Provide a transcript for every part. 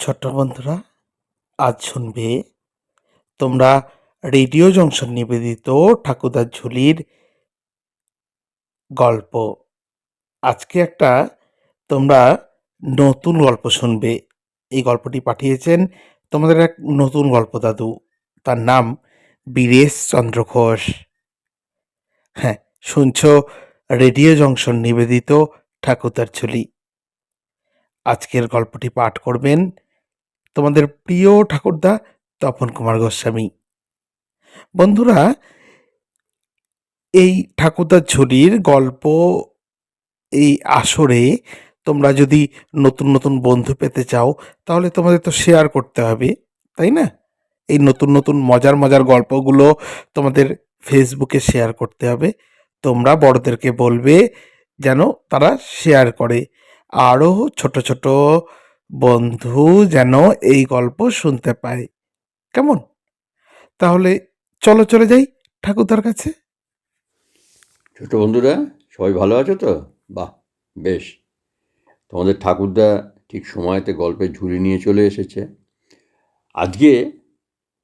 ছোট্ট বন্ধুরা, আজ শুনবে তোমরা রেডিও জংশন নিবেদিত ঠাকুরদার ঝুলির গল্প। আজকে একটা তোমরা নতুন গল্প শুনবে। এই গল্পটি পাঠিয়েছেন তোমাদের এক নতুন গল্প দাদু। তার নাম বীরেশ চন্দ্র ঘোষ। হ্যাঁ, শুনছো রেডিও জংশন নিবেদিত ঠাকুরদার ঝুলি। আজকের গল্পটি পাঠ করবেন তোমাদের প্রিয় ঠাকুরদা তপন কুমার গোস্বামী। বন্ধুরা, এই ঠাকুরদার ঝুলির গল্প এই আসরে তোমরা যদি নতুন নতুন বন্ধু পেতে চাও, তাহলে তোমাদের তো শেয়ার করতে হবে, তাই না? এই নতুন নতুন মজার মজার গল্পগুলো তোমাদের ফেসবুকে শেয়ার করতে হবে। তোমরা বড়দেরকে বলবে যেন তারা শেয়ার করে, আরও ছোট ছোট বন্ধু যেন এই গল্প শুনতে পায়। কেমন? তাহলে চলো চলে যাই ঠাকুরদার কাছে। ছোট বন্ধুরা, সবাই ভালো আছো তো? বাহ, বেশ। তোমাদের ঠাকুরদা ঠিক সময়তে গল্পের ঝুলি নিয়ে চলে এসেছে। আজকে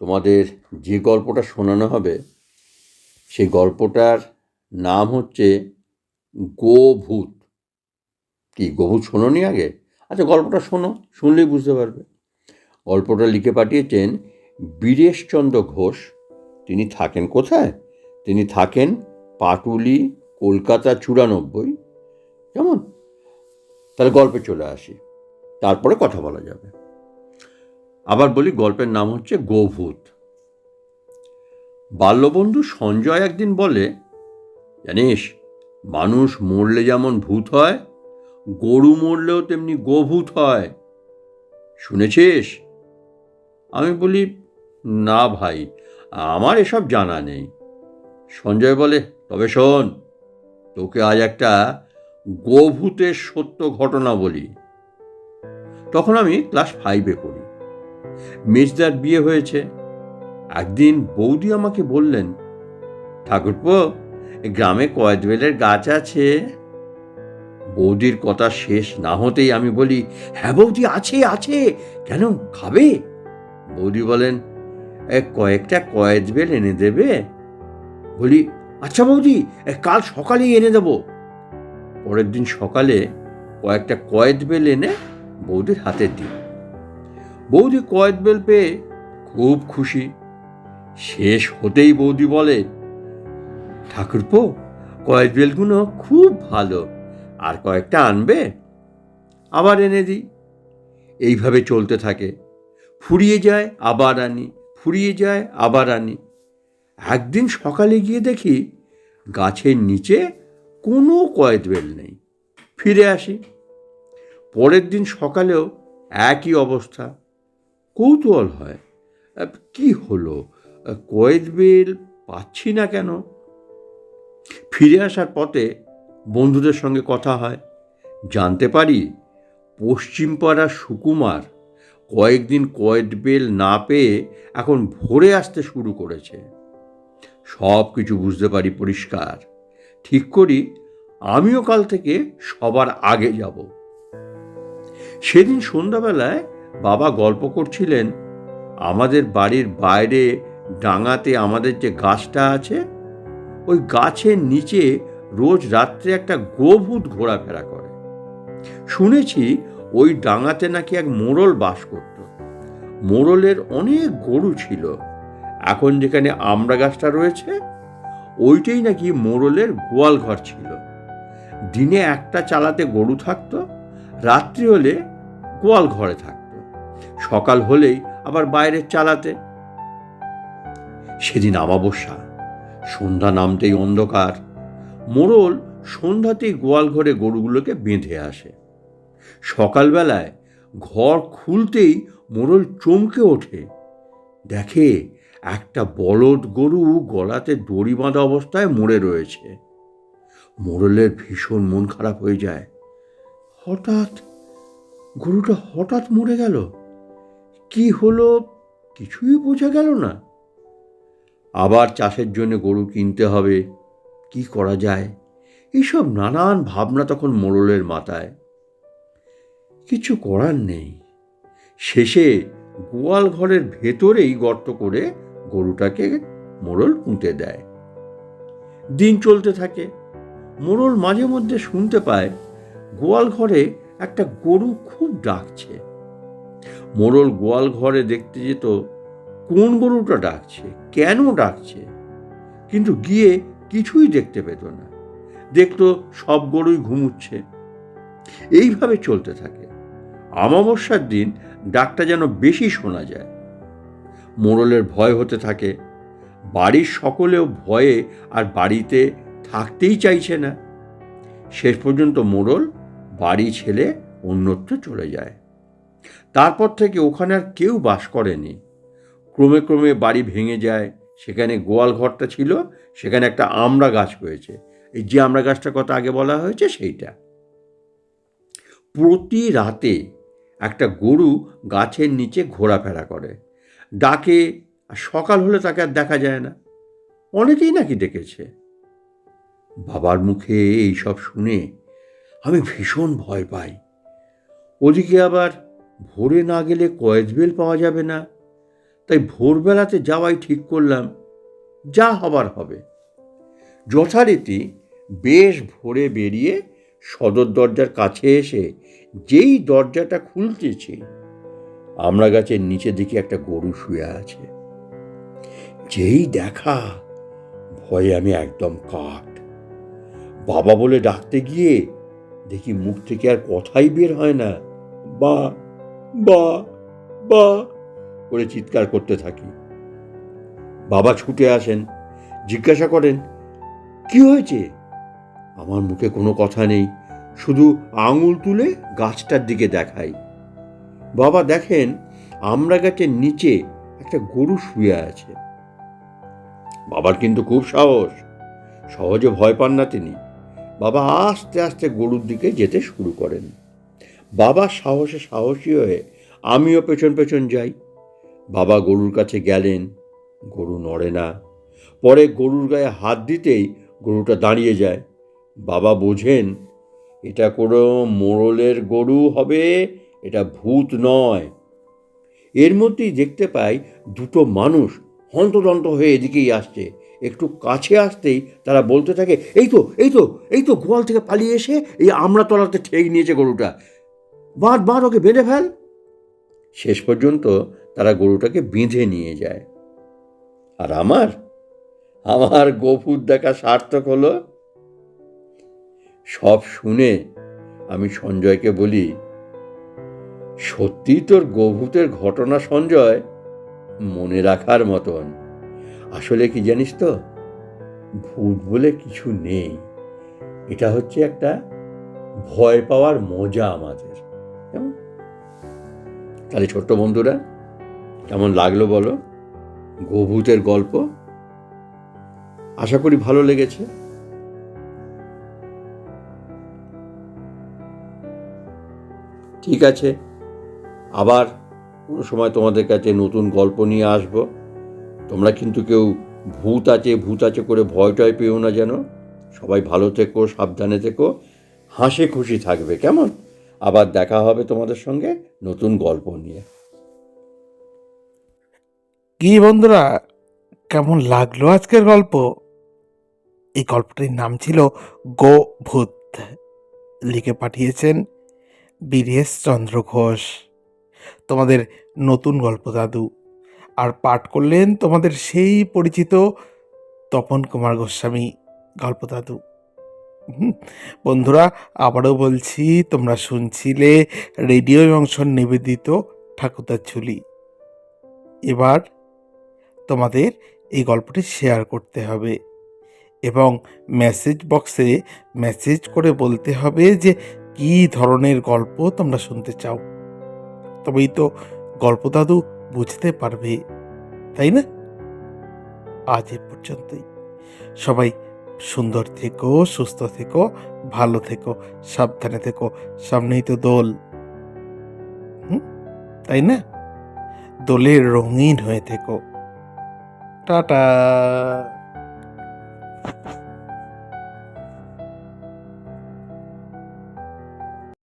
তোমাদের যে গল্পটা শোনানো হবে সেই গল্পটার নাম হচ্ছে গোভূত। কি গোভূত শোনোনি আগে? আচ্ছা, গল্পটা শোনো, শুনলেই বুঝতে পারবে। গল্পটা লিখে পাঠিয়েছেন বীরেশচন্দ্র ঘোষ। তিনি থাকেন কোথায়? তিনি থাকেন পাটুলি, কলকাতা 94। কেমন? তাহলে গল্পে চলে আসি, তারপরে কথা বলা যাবে। আবার বলি, গল্পের নাম হচ্ছে গোভূত। বাল্যবন্ধু সঞ্জয় একদিন বলে, জানিস, মানুষ মরলে যেমন ভূত হয়, গরু মরলেও তেমনি গোভূত হয়। শুনেছিস? আমি বলি, না ভাই, আমার এসব জানা নেই। সঞ্জয় বলে, তবে শোন, তোকে আজ একটা গোভূতের সত্য ঘটনা বলি। তখন আমি ক্লাস 5-এ পড়ি। মেজদার বিয়ে হয়েছে। একদিন বৌদি আমাকে বললেন, ঠাকুরপো, গ্রামে কয়েদবেলের গাছ আছে। বৌদির কথা শেষ না হতেই আমি বলি, হ্যাঁ বৌদি, আছে আছে, কেন, খাবে? বৌদি বলেন, কয়েকটা কয়েদবেল এনে দেবে? বলি, আচ্ছা বৌদি, কাল সকালেই এনে দেব। পরের দিন সকালে কয়েকটা কয়েদবেল এনে বৌদির হাতে দিই। বৌদি কয়েদবেল পেয়ে খুব খুশি। শেষ হতেই বৌদি বলে, ঠাকুরপো, কয়েদবেলগুলো খুব ভালো, আর কয়েকটা আনবে? আবার এনে দিই। এইভাবে চলতে থাকে। ফুরিয়ে যায়, আবার আনি, ফুরিয়ে যায়, আবার আনি। একদিন সকালে গিয়ে দেখি গাছের নিচে কোনো কয়েদবেল নেই। ফিরে আসি। পরের দিন সকালেও একই অবস্থা। কৌতূহল হয়, কি হলো, কয়েদবেল পাচ্ছি না কেন? ফিরে আসার পথে বন্ধুদের সঙ্গে কথা হয়। জানতে পারি পশ্চিম পাড়ার সুকুমার কয়েকদিন কয়েদবেল না পেয়ে এখন ভোরে আসতে শুরু করেছে। সব কিছু বুঝতে পারি পরিষ্কার। ঠিক করি আমিও কাল থেকে সবার আগে যাব। সেদিন সন্ধ্যাবেলায় বাবা গল্প করছিলেন, আমাদের বাড়ির বাইরে ডাঙাতে আমাদের যে গাছটা আছে, ওই গাছের নিচে রোজ রাত্রে একটা গোভূত ঘোরাফেরা করে। শুনেছি ওই ডাঙাতে নাকি এক মোড়ল বাস করত। মোড়লের অনেক গরু ছিল। এখন যেখানে আমড়া গাছটা রয়েছে, ওইটাই নাকি মোড়লের গোয়াল ঘর ছিল। দিনে একটা চালাতে গরু থাকতো, রাত্রি হলে গোয়াল ঘরে থাকতো, সকাল হলেই আবার বাইরের চালাতে। সেদিন অমাবস্যা, সন্ধ্যা নামতেই অন্ধকার। মোড়ল সন্ধ্যাতেই গোয়াল ঘরে গরুগুলোকে বেঁধে আসে। সকালবেলায় ঘর খুলতেই মোড়ল চমকে ওঠে, দেখে একটা বলদ গরু গলাতে দড়ি বাঁধা অবস্থায় মরে রয়েছে। মোড়লের ভীষণ মন খারাপ হয়ে যায়। গরুটা হঠাৎ মরে গেল, কি হলো কিছুই বোঝা গেল না। আবার চাষের জন্য গরু কিনতে হবে, কি করা যায়, এইসব নানান ভাবনা তখন মোড়লের মাথায়। কিছু করার নেই। শেষে গোয়াল ঘরের ভেতরেই গর্ত করে গরুটাকে মোড়ল পুঁতে দেয়। দিন চলতে থাকে। মোড়ল মাঝে মধ্যে শুনতে পায় গোয়াল ঘরে একটা গরু খুব ডাকছে। মোড়ল গোয়াল ঘরে দেখতে যেত কোন গরুটা ডাকছে, কেন ডাকছে, কিন্তু গিয়ে কিছুই দেখতে পেত না। দেখতো সব গরুই ঘুমুচ্ছে। এইভাবে চলতে থাকে। অমাবস্যার দিন ডাকটা যেন বেশি শোনা যায়। মোড়লের ভয় হতে থাকে। বাড়ির সকলেও ভয়ে আর বাড়িতে থাকতেই চাইছে না। শেষ পর্যন্ত মোড়ল বাড়ি ছেড়ে অন্যত্র চলে যায়। তারপর থেকে ওখানে আর কেউ বাস করেনি। ক্রমে ক্রমে বাড়ি ভেঙে যায়। সেখানে গোয়াল ঘরটা ছিল, সেখানে একটা আমড়া গাছ হয়েছে। এই যে আমড়া গাছটার কথা আগে বলা হয়েছে সেইটা। প্রতি রাতে একটা গরু গাছের নিচে ঘোরাফেরা করে, ডাকে। আর সকাল হলে তাকে আর দেখা যায় না। অনেকেই নাকি দেখেছে। বাবার মুখে এইসব শুনে আমি ভীষণ ভয় পাই। ওদিকে আবার ভোরে না গেলে কয়েদবেল পাওয়া যাবে না। তাই ভোরবেলাতে যাওয়াই ঠিক করলাম। যা হবার হবে। যথারীতি বেশ ভোরে বেরিয়ে সদর দরজার কাছে এসে যেই দরজাটা খুলতেছি, আমড়া গাছের নিচে দিকে একটা গরু শুয়ে আছে। যেই দেখা, ভয়ে আমি একদম কাঠ। বাবা বলে ডাকতে গিয়ে দেখি মুখ থেকে আর কথাই বের হয় না। বা বা বা করে চিৎকার করতে থাকি। বাবা ছুটে আসেন, জিজ্ঞাসা করেন কি হয়েছে। আমার মুখে কোনো কথা নেই, শুধু আঙুল তুলে গাছটার দিকে দেখাই। বাবা দেখেন আমড়া গাছের নিচে একটা গরু শুয়ে আছে। বাবার কিন্তু খুব সাহস, সহজে ভয় পান না তিনি। বাবা আস্তে আস্তে গরুর দিকে যেতে শুরু করেন। বাবার সাহসে সাহসী হয়ে আমিও পেছন পেছন যাই। বাবা গরুর কাছে গেলেন, গরু নড়ে না। পরে গরুর গায়ে হাত দিতেই গরুটা দাঁড়িয়ে যায়। বাবা বোঝেন এটা কোনো মোড়লের গরু হবে, এটা ভূত নয়। এর মধ্যেই দেখতে পাই দুটো মানুষ হন্তদন্ত হয়ে এদিকেই আসছে। একটু কাছে আসতেই তারা বলতে থাকে, এই তো এই তো এই তো গোয়াল থেকে পালিয়ে এসে এই আমড়া তলাতে ঠেক নিয়েছে গরুটা, বাঁধ বাঁধ, ওকে বেঁধে ফেল। শেষ পর্যন্ত তারা গরুটাকে বেঁধে নিয়ে যায়। আর আমার আমার গোপুর দেখা সার্থক হলো। সব শুনে আমি সঞ্জয়কে বলি, সত্যি তোর গোভূতের ঘটনা সঞ্জয় মনে রাখার মতন। আসলে কি জানিস তো, ভূত বলে কিছু নেই। এটা হচ্ছে একটা ভয় পাওয়ার মজা আমাদের। কেমন? তাহলে ছোট্ট বন্ধুরা, কেমন লাগলো বলো গোভূতের গল্প? আশা করি ভালো লেগেছে। ঠিক আছে, আবার কোনো সময় তোমাদের কাছে নতুন গল্প নিয়ে আসব। তোমরা কিন্তু কেউ ভূত আছে করে ভয় টয় পেও না যেন। সবাই ভালো থেকো, সাবধানে থেকো, হাসি খুশি থাকবে। কেমন? আবার দেখা হবে তোমাদের সঙ্গে নতুন গল্প নিয়ে। কি বন্ধুরা, কেমন লাগলো আজকের গল্প? এই গল্পটির নাম ছিল গো ভূত। লিখে পাঠিয়েছেন বীরেশ চন্দ্র ঘোষ, তোমাদের নতুন গল্প দাদু। আর পাঠ করলেন তোমাদের সেই পরিচিত তপন কুমার গোস্বামী গল্প দাদু। বন্ধুরা, আবারও বলছি, তোমরা শুনছিলে রেডিও জংশন নিবেদিত ঠাকুরদার ঝুলি। এবার তোমাদের এই গল্পটি শেয়ার করতে হবে এবং মেসেজ বক্সে মেসেজ করে বলতে হবে যে কী ধরনের গল্প তোমরা শুনতে চাও। তবেই তো গল্প দাদু বুঝতে পারবে, তাই না? আজ এ পর্যন্তই। সবাই সুন্দর থেকো, সুস্থ থেকো, ভালো থেকো, সাবধানে থেকো। সামনেই তো দোল, তাই না? দোলের রঙিন হয়ে থেকো। টাটা।